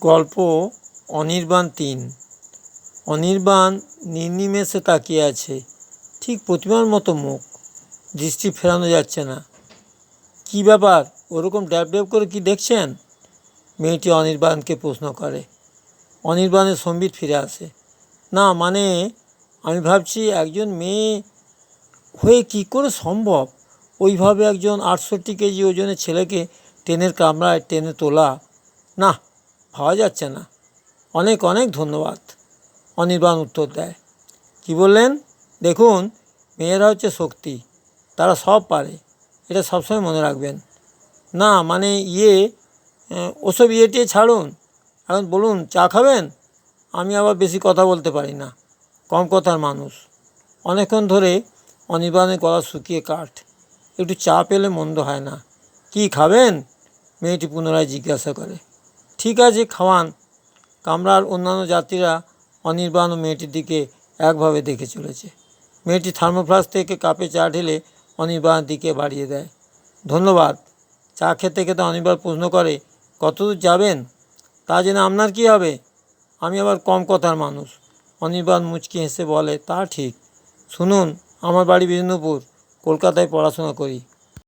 গল্প অনির্বাণ ৩। অনির্বাণ নির্নিমেষে তাকিয়ে আছে, ঠিক প্রতিমার মতো মুখ, দৃষ্টি ফেরানো যাচ্ছে না। কি ব্যাপার, ওরকম ড্যাব ড্যাব করে কি দেখছেন? মেয়েটি অনির্বাণকে প্রশ্ন করে। অনির্বাণের সম্বিত ফিরে আসে। না মানে, আমি ভাবছি একজন মেয়ে হয়ে কি করে সম্ভব ওইভাবে একজন 68 কেজি ওজনের ছেলেকে ট্রেনের কামরায় টেনে তোলা। না, ভাবা যাচ্ছে না। অনেক অনেক ধন্যবাদ, অনির্বাণ উত্তর দেয়। কি বললেন? দেখুন, মেয়েরা হচ্ছে শক্তি, তারা সব পারে, এটা সবসময় মনে রাখবেন। না মানে ওসব টিয়ে ছাড়ুন, এখন বলুন চা খাবেন? আমি আবার বেশি কথা বলতে পারি না, কম কথার মানুষ। অনেকক্ষণ ধরে অনির্বাণের গলা শুকিয়ে কাঠ। একটু চা পেলে মন্দ হয় না। কি খাবেন? মেয়েটি পুনরায় জিজ্ঞাসা করে। ঠিক আছে, খাওয়ান। কামরার অন্যান্য যাত্রীরা অনির্বাণ ও মেয়েটির দিকে একভাবে দেখে চলেছে। মেয়েটি থার্মোফ্লাস্ক থেকে কাপে চা ঢেলে অনির্বাণের দিকে বাড়িয়ে দেয়। ধন্যবাদ। চা খেতে খেতে অনির্বাণ প্রশ্ন করে, কতদূর যাবেন? তা জেনে আপনার কী হবে? আমি আবার কম কথার মানুষ। অনির্বাণ মুচকি হেসে বলে, তা ঠিক। শুনুন, আমার বাড়ি বিষ্ণুপুর, কলকাতায় পড়াশোনা করি।